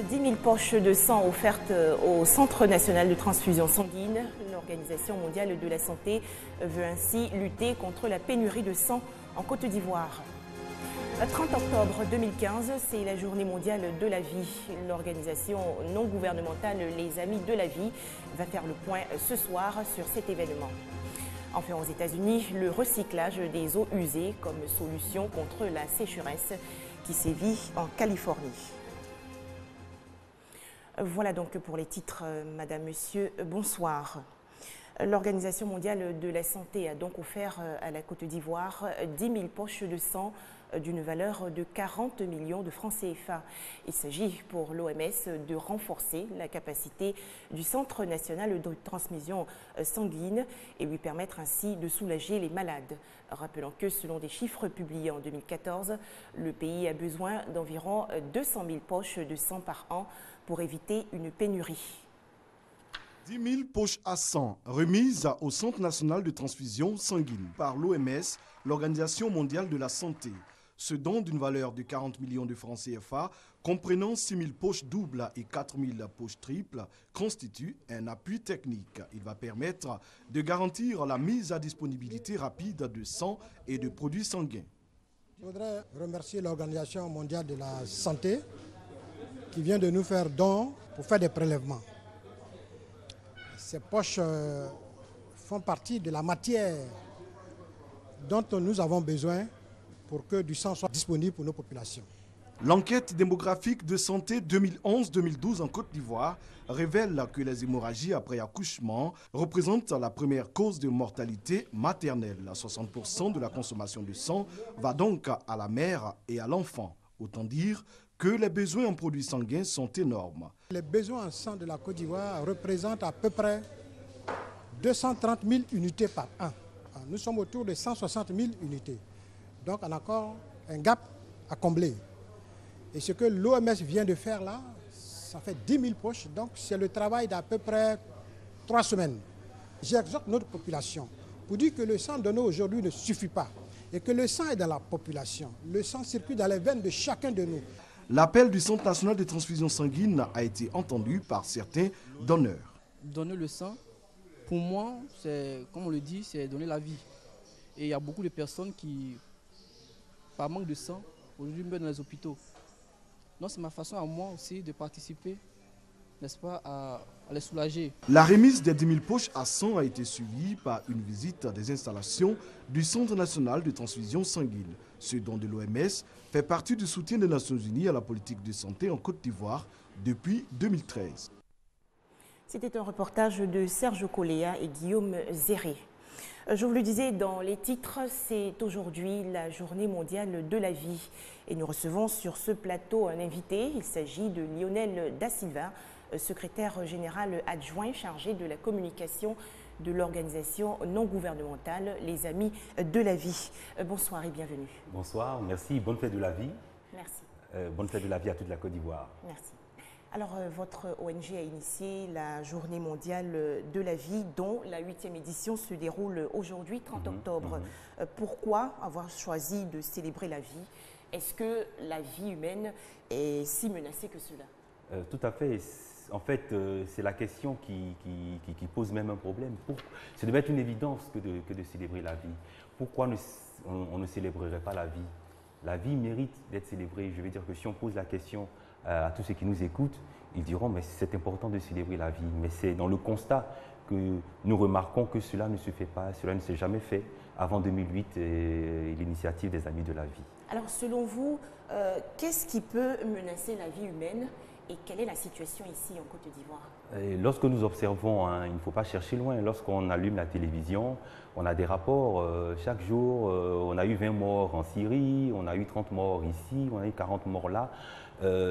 10 000 poches de sang offertes au Centre national de transfusion sanguine. L'Organisation mondiale de la santé veut ainsi lutter contre la pénurie de sang en Côte d'Ivoire. Le 30 octobre 2015, c'est la journée mondiale de la vie. L'organisation non gouvernementale Les Amis de la vie va faire le point ce soir sur cet événement. Enfin, aux États-Unis, le recyclage des eaux usées comme solution contre la sécheresse qui sévit en Californie. Voilà donc pour les titres. Madame, Monsieur, bonsoir. L'Organisation mondiale de la santé a donc offert à la Côte d'Ivoire 10 000 poches de sang d'une valeur de 40 millions de francs CFA. Il s'agit pour l'OMS de renforcer la capacité du Centre national de transfusion sanguine et lui permettre ainsi de soulager les malades. Rappelons que selon des chiffres publiés en 2014, le pays a besoin d'environ 200 000 poches de sang par an pour éviter une pénurie. 10 000 poches à sang remises au Centre national de transfusion sanguine par l'OMS, l'Organisation mondiale de la santé. Ce don d'une valeur de 40 millions de francs CFA, comprenant 6 000 poches doubles et 4 000 poches triples, constitue un appui technique. Il va permettre de garantir la mise à disponibilité rapide de sang et de produits sanguins. Je voudrais remercier l'Organisation mondiale de la santé qui vient de nous faire don pour faire des prélèvements. Ces poches font partie de la matière dont nous avons besoin pour que du sang soit disponible pour nos populations. L'enquête démographique de santé 2011-2012 en Côte d'Ivoire révèle que les hémorragies après accouchement représentent la première cause de mortalité maternelle. 60% de la consommation de sang va donc à la mère et à l'enfant. Autant dire que les besoins en produits sanguins sont énormes. Les besoins en sang de la Côte d'Ivoire représentent à peu près 230 000 unités par an. Nous sommes autour de 160 000 unités. Donc on a encore un gap à combler. Et ce que l'OMS vient de faire là, ça fait 10 000 poches. Donc c'est le travail d'à peu près 3 semaines. J'exhorte notre population pour dire que le sang donné aujourd'hui ne suffit pas. Et que le sang est dans la population. Le sang circule dans les veines de chacun de nous. L'appel du Centre national de transfusion sanguine a été entendu par certains donneurs. Donner le sang, pour moi, c'est, comme on le dit, c'est donner la vie. Et il y a beaucoup de personnes qui, par manque de sang, aujourd'hui meurent dans les hôpitaux. Donc c'est ma façon à moi aussi de participer, n'est-ce pas, à les soulager. La remise des 10 000 poches à sang a été suivie par une visite des installations du Centre national de transfusion sanguine. Ce don de l'OMS fait partie du soutien des Nations Unies à la politique de santé en Côte d'Ivoire depuis 2013. C'était un reportage de Serge Coléa et Guillaume Zéré. Je vous le disais dans les titres, c'est aujourd'hui la journée mondiale de la vie. Et nous recevons sur ce plateau un invité. Il s'agit de Lionel Da Silva, secrétaire général adjoint chargé de la communication de l'organisation non gouvernementale Les Amis de la vie. Bonsoir et bienvenue. Bonsoir, merci. Bonne fête de la vie. Merci. Bonne fête de la vie à toute la Côte d'Ivoire. Merci. Alors, votre ONG a initié la Journée mondiale de la vie, dont la 8e édition se déroule aujourd'hui, 30 octobre. Pourquoi avoir choisi de célébrer la vie? Est-ce que la vie humaine est si menacée que cela? Tout à fait. En fait, c'est la question qui pose même un problème. Ça devait être une évidence que de célébrer la vie. Pourquoi on ne célébrerait pas la vie? La vie mérite d'être célébrée. Je veux dire que si on pose la question à tous ceux qui nous écoutent, ils diront mais c'est important de célébrer la vie. Mais c'est dans le constat que nous remarquons que cela ne se fait pas, cela ne s'est jamais fait avant 2008 et l'initiative des Amis de la vie. Alors selon vous, qu'est-ce qui peut menacer la vie humaine et quelle est la situation ici en Côte d'Ivoire? Lorsque nous observons, il ne faut pas chercher loin, lorsqu'on allume la télévision, on a des rapports chaque jour, on a eu 20 morts en Syrie, on a eu 30 morts ici, on a eu 40 morts là.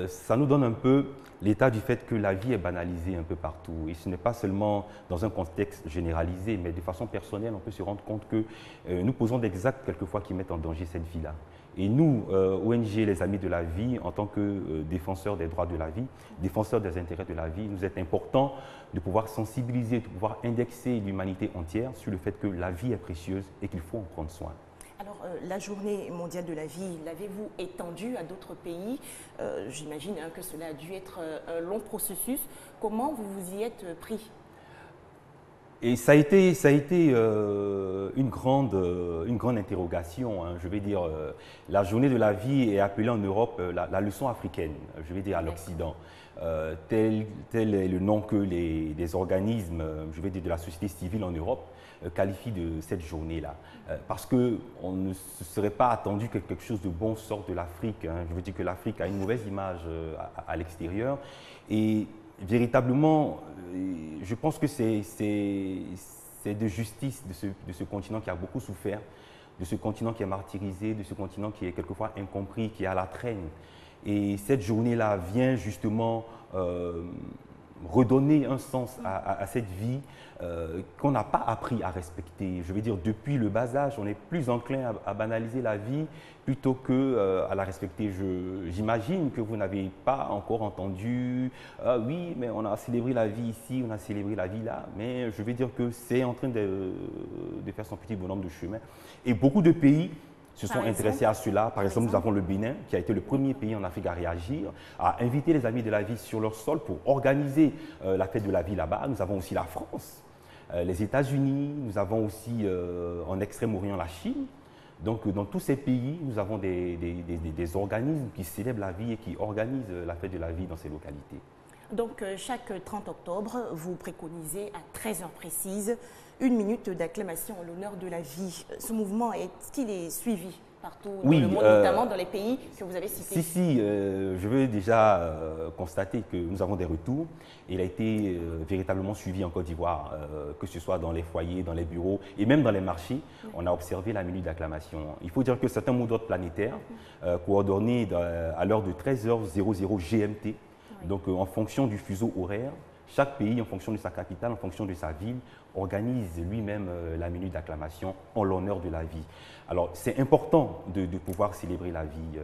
Ça nous donne un peu l'état du fait que la vie est banalisée un peu partout. Et ce n'est pas seulement dans un contexte généralisé, mais de façon personnelle, on peut se rendre compte que nous posons des actes quelquefois qui mettent en danger cette vie-là. Et nous, ONG Les Amis de la vie, en tant que défenseurs des droits de la vie, défenseurs des intérêts de la vie, nous est important de pouvoir sensibiliser, de pouvoir indexer l'humanité entière sur le fait que la vie est précieuse et qu'il faut en prendre soin. Alors, la journée mondiale de la vie, l'avez-vous étendue à d'autres pays? J'imagine que cela a dû être un long processus. Comment vous vous y êtes pris? Et ça a été une grande interrogation. Hein. Je vais dire, la journée de la vie est appelée en Europe la leçon africaine, je vais dire à l'Occident. Tel est le nom que les organismes, je vais dire de la société civile en Europe, qualifient de cette journée-là. Parce qu'on ne se serait pas attendu que quelque chose de bon sorte de l'Afrique. Hein. Je veux dire que l'Afrique a une mauvaise image à l'extérieur. Et véritablement, je pense que c'est de justice de ce continent qui a beaucoup souffert, de ce continent qui est martyrisé, de ce continent qui est quelquefois incompris, qui est à la traîne. Et cette journée-là vient justement redonner un sens à cette vie qu'on n'a pas appris à respecter. Je veux dire, depuis le bas âge, on est plus enclin à banaliser la vie plutôt qu'à la respecter. J'imagine que vous n'avez pas encore entendu « oui, mais on a célébré la vie ici, on a célébré la vie là », mais je veux dire que c'est en train de faire son petit bonhomme de chemin. Et beaucoup de pays se sont intéressés à cela. Par exemple, nous avons le Bénin, qui a été le premier pays en Afrique à réagir, à inviter les Amis de la vie sur leur sol pour organiser la fête de la vie là-bas. Nous avons aussi la France, les États-Unis, nous avons aussi en Extrême-Orient la Chine. Donc, dans tous ces pays, nous avons des organismes qui célèbrent la vie et qui organisent la fête de la vie dans ces localités. Donc, chaque 30 octobre, vous préconisez à 13h précises une minute d'acclamation en l'honneur de la vie. Ce mouvement, est-ce qu'il est suivi partout dans le monde, notamment dans les pays que vous avez cités? Si, je veux déjà constater que nous avons des retours. Il a été véritablement suivi en Côte d'Ivoire, que ce soit dans les foyers, dans les bureaux et même dans les marchés. On a observé la minute d'acclamation. Il faut dire que certains mots d'ordre planétaires, coordonnés à l'heure de 13h00 GMT, donc en fonction du fuseau horaire, chaque pays, en fonction de sa capitale, en fonction de sa ville, organise lui-même la minute d'acclamation en l'honneur de la vie. Alors, c'est important de pouvoir célébrer la vie,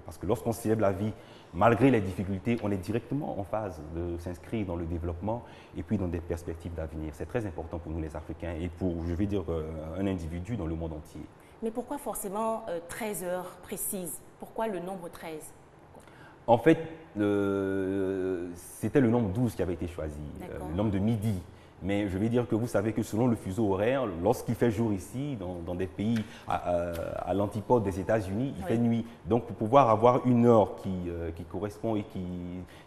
parce que lorsqu'on célèbre la vie, malgré les difficultés, on est directement en phase de s'inscrire dans le développement et puis dans des perspectives d'avenir. C'est très important pour nous les Africains et pour, je vais dire, un individu dans le monde entier. Mais pourquoi forcément 13 heures précises? Pourquoi le nombre 13? En fait, c'était le nombre 12 qui avait été choisi, le nombre de midi. Mais je vais dire que vous savez que selon le fuseau horaire, lorsqu'il fait jour ici, dans des pays à l'antipode des États-Unis, il fait nuit. Donc pour pouvoir avoir une heure qui correspond et qui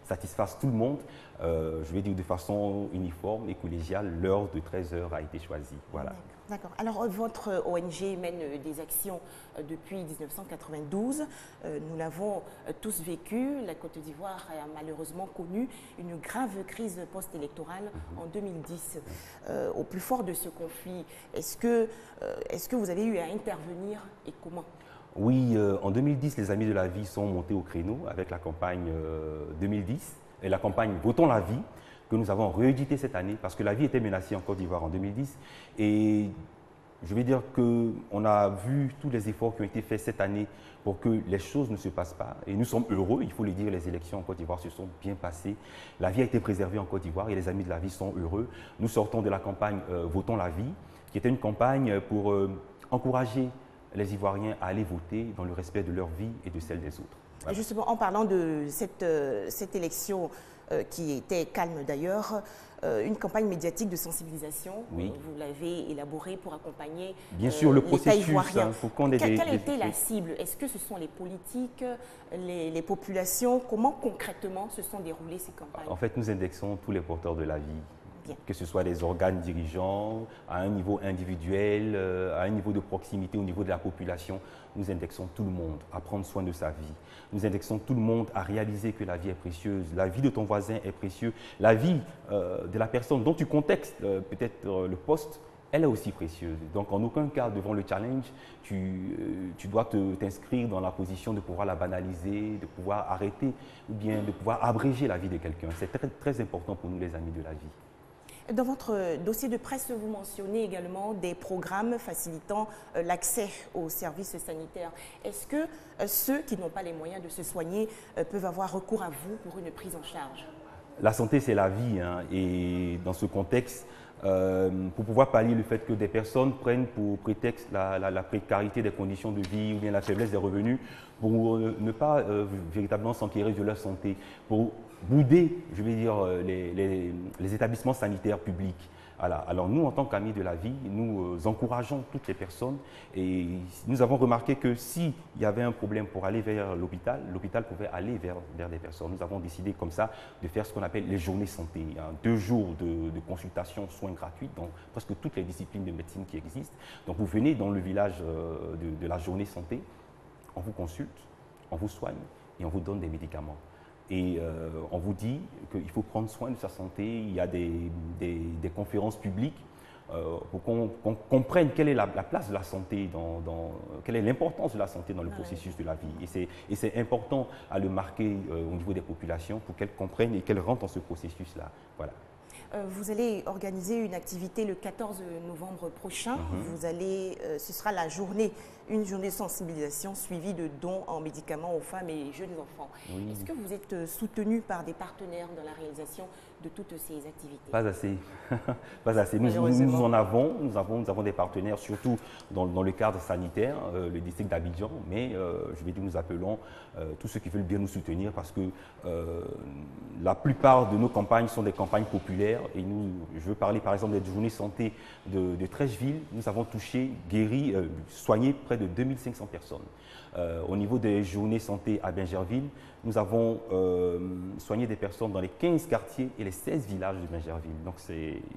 satisfasse tout le monde, je vais dire de façon uniforme et collégiale, l'heure de 13 heures a été choisie. Voilà. D'accord. Alors, votre ONG mène des actions depuis 1992. Nous l'avons tous vécu. La Côte d'Ivoire a malheureusement connu une grave crise post-électorale en 2010. Au plus fort de ce conflit, est-ce que vous avez eu à intervenir et comment? Oui, en 2010, les Amis de la vie sont montés au créneau avec la campagne 2010 et la campagne Votons la vie, que nous avons réédité cette année parce que la vie était menacée en Côte d'Ivoire en 2010. Et je vais dire qu'on a vu tous les efforts qui ont été faits cette année pour que les choses ne se passent pas. Et nous sommes heureux, il faut le dire, les élections en Côte d'Ivoire se sont bien passées. La vie a été préservée en Côte d'Ivoire et les Amis de la vie sont heureux. Nous sortons de la campagne Votons la vie, qui était une campagne pour encourager les Ivoiriens à aller voter dans le respect de leur vie et de celle des autres. Voilà. Justement, en parlant de cette élection qui était calme d'ailleurs, une campagne médiatique de sensibilisation, vous l'avez élaborée pour accompagner bien sûr, le processus, ivoiriens. Quelle a été la cible? Est-ce que ce sont les politiques, les populations? Comment concrètement se sont déroulées ces campagnes? En fait, nous indexons tous les porteurs de la vie. Bien. Que ce soit les organes dirigeants, à un niveau individuel, à un niveau de proximité, au niveau de la population, nous indexons tout le monde à prendre soin de sa vie. Nous indexons tout le monde à réaliser que la vie est précieuse, la vie de ton voisin est précieuse, la vie de la personne dont tu contextes peut-être le poste, elle est aussi précieuse. Donc en aucun cas, devant le challenge, tu dois t'inscrire dans la position de pouvoir la banaliser, de pouvoir arrêter ou bien de pouvoir abréger la vie de quelqu'un. C'est très, très important pour nous les amis de la vie. Dans votre dossier de presse, vous mentionnez également des programmes facilitant l'accès aux services sanitaires. Est-ce que ceux qui n'ont pas les moyens de se soigner peuvent avoir recours à vous pour une prise en charge? La santé, c'est la vie. Hein, et dans ce contexte, pour pouvoir pallier le fait que des personnes prennent pour prétexte la précarité des conditions de vie ou bien la faiblesse des revenus pour ne pas véritablement s'enquérir de leur santé, pour bouder, je vais dire, les établissements sanitaires publics. Voilà. Alors nous, en tant qu'amis de la vie, nous encourageons toutes les personnes et nous avons remarqué que s'il y avait un problème pour aller vers l'hôpital, l'hôpital pouvait aller vers des personnes. Nous avons décidé comme ça de faire ce qu'on appelle les journées santé. 2 jours de consultation, soins gratuits dans presque toutes les disciplines de médecine qui existent. Donc vous venez dans le village de la journée santé, on vous consulte, on vous soigne et on vous donne des médicaments. Et on vous dit qu'il faut prendre soin de sa santé. Il y a des conférences publiques pour qu'on comprenne quelle est la place de la santé, quelle est l'importance de la santé dans le processus de la vie. Et c'est important à le marquer au niveau des populations pour qu'elles comprennent et qu'elles rentrent dans ce processus-là. Voilà. Vous allez organiser une activité le 14 novembre prochain. Ce sera une journée de sensibilisation suivie de dons en médicaments aux femmes et jeunes enfants. Oui. Est-ce que vous êtes soutenu par des partenaires dans la réalisation de toutes ces activités? Pas assez. Pas assez. Nous en avons. Nous avons des partenaires, surtout dans le cadre sanitaire, le district d'Abidjan. Mais je vais dire, nous appelons tous ceux qui veulent bien nous soutenir parce que la plupart de nos campagnes sont des campagnes populaires. Et je veux parler par exemple des journées santé de Trècheville. Nous avons touché, guéri, soigné près de 2500 personnes. Au niveau des journées santé à Bingerville, nous avons soigné des personnes dans les 15 quartiers et les 16 villages de Bingerville. Donc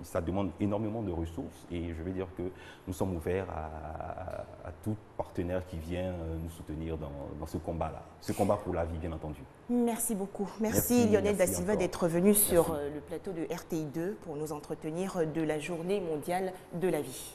ça demande énormément de ressources et je veux dire que nous sommes ouverts à tout partenaire qui vient nous soutenir dans ce combat-là. Ce combat pour la vie, bien entendu. Merci beaucoup. Merci Lionel Da Silva d'être venu sur le plateau de RTI2 pour nous entretenir de la Journée mondiale de la vie.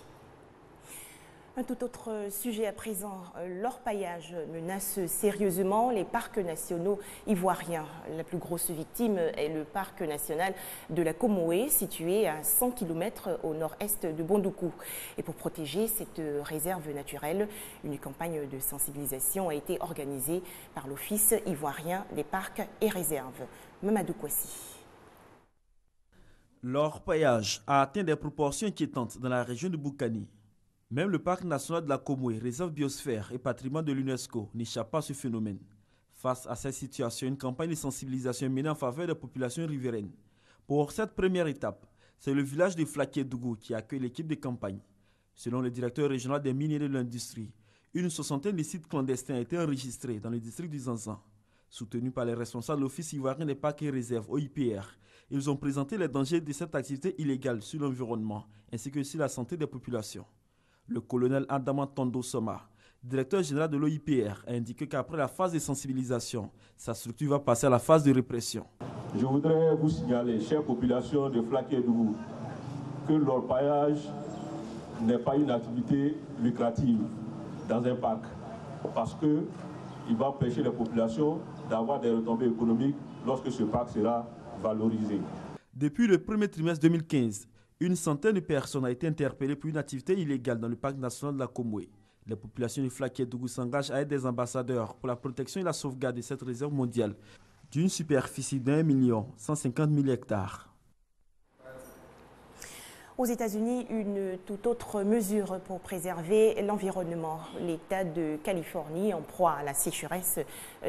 Un tout autre sujet à présent, l'orpaillage menace sérieusement les parcs nationaux ivoiriens. La plus grosse victime est le parc national de la Comoé, situé à 100 km au nord-est de Bondoukou. Et pour protéger cette réserve naturelle, une campagne de sensibilisation a été organisée par l'Office ivoirien des parcs et réserves. Mamadou Kouassi. L'orpaillage a atteint des proportions inquiétantes dans la région de Boukani. Même le parc national de la Comoé, réserve biosphère et patrimoine de l'UNESCO, n'échappe pas à ce phénomène. Face à cette situation, une campagne de sensibilisation est menée en faveur des populations riveraines. Pour cette première étape, c'est le village de Flaké-Dougou qui accueille l'équipe de campagne. Selon le directeur régional des mines et de l'industrie, une 60aine de sites clandestins a été enregistrés dans le district du Zanzan. Soutenus par les responsables de l'Office ivoirien des parcs et réserves, OIPR, ils ont présenté les dangers de cette activité illégale sur l'environnement ainsi que sur la santé des populations. Le colonel Adama Tondo Soma, directeur général de l'OIPR, a indiqué qu'après la phase de sensibilisation, sa structure va passer à la phase de répression. Je voudrais vous signaler, chère population de Flaké-Dougou, que l'orpaillage n'est pas une activité lucrative dans un parc, parce qu'il va empêcher les populations d'avoir des retombées économiques lorsque ce parc sera valorisé. Depuis le premier trimestre 2015, une centaine de personnes ont été interpellées pour une activité illégale dans le parc national de la Comoé. Les populations de Flaké-Dougou s'engagent à être des ambassadeurs pour la protection et la sauvegarde de cette réserve mondiale d'une superficie d'1 150 000 hectares. Aux États-Unis, une toute autre mesure pour préserver l'environnement. L'État de Californie, en proie à la sécheresse,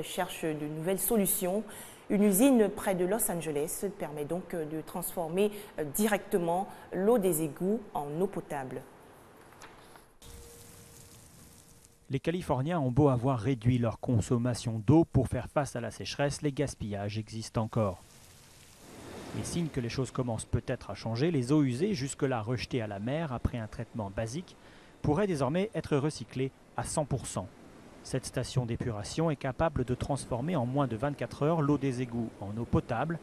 cherche de nouvelles solutions. Une usine près de Los Angeles permet donc de transformer directement l'eau des égouts en eau potable. Les Californiens ont beau avoir réduit leur consommation d'eau pour faire face à la sécheresse, les gaspillages existent encore. Les signes que les choses commencent peut-être à changer, les eaux usées, jusque-là rejetées à la mer après un traitement basique, pourraient désormais être recyclées à 100%. Cette station d'épuration est capable de transformer en moins de 24 heures l'eau des égouts en eau potable.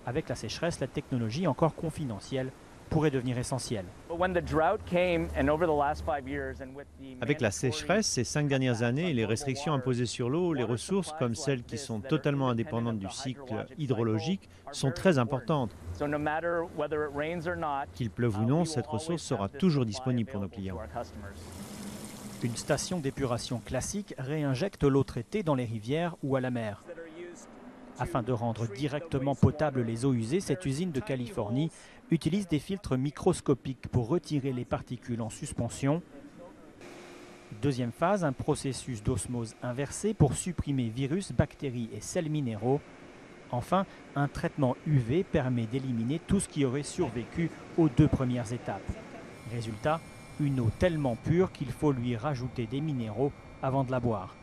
Avec la sécheresse, la technologie encore confidentielle pourrait devenir essentielle. Avec la sécheresse, ces 5 dernières années et les restrictions imposées sur l'eau, les ressources, comme celles qui sont totalement indépendantes du cycle hydrologique, sont très importantes. Qu'il pleuve ou non, cette ressource sera toujours disponible pour nos clients. Une station d'épuration classique réinjecte l'eau traitée dans les rivières ou à la mer. Afin de rendre directement potables les eaux usées, cette usine de Californie utilise des filtres microscopiques pour retirer les particules en suspension. Deuxième phase, un processus d'osmose inversée pour supprimer virus, bactéries et sels minéraux. Enfin, un traitement UV permet d'éliminer tout ce qui aurait survécu aux 2 premières étapes. Résultat, une eau tellement pure qu'il faut lui rajouter des minéraux avant de la boire.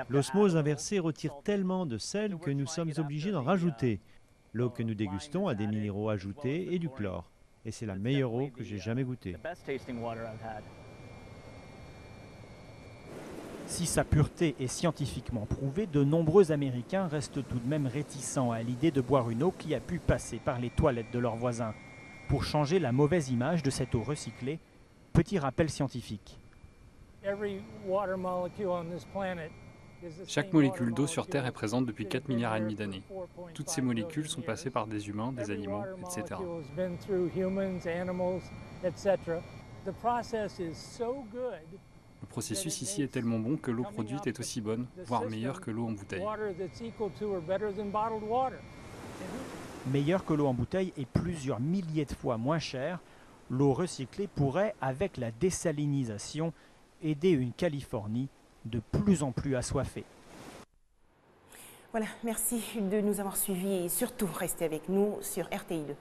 L'osmose inversée retire tellement de sel que nous sommes obligés d'en rajouter. L'eau que nous dégustons a des minéraux ajoutés et du chlore. Et c'est la meilleure eau que j'ai jamais goûtée. Si sa pureté est scientifiquement prouvée, de nombreux Américains restent tout de même réticents à l'idée de boire une eau qui a pu passer par les toilettes de leurs voisins. Pour changer la mauvaise image de cette eau recyclée, petit rappel scientifique. Chaque molécule d'eau sur Terre est présente depuis 4,5 milliards d'années. Toutes ces molécules sont passées par des humains, des animaux, etc. Le processus ici est tellement bon que l'eau produite est aussi bonne, voire meilleure que l'eau en bouteille. Meilleure que l'eau en bouteille et plusieurs milliers de fois moins chère, l'eau recyclée pourrait, avec la désalinisation, aider une Californie de plus en plus assoiffée. Voilà, merci de nous avoir suivis et surtout restez avec nous sur RTI2.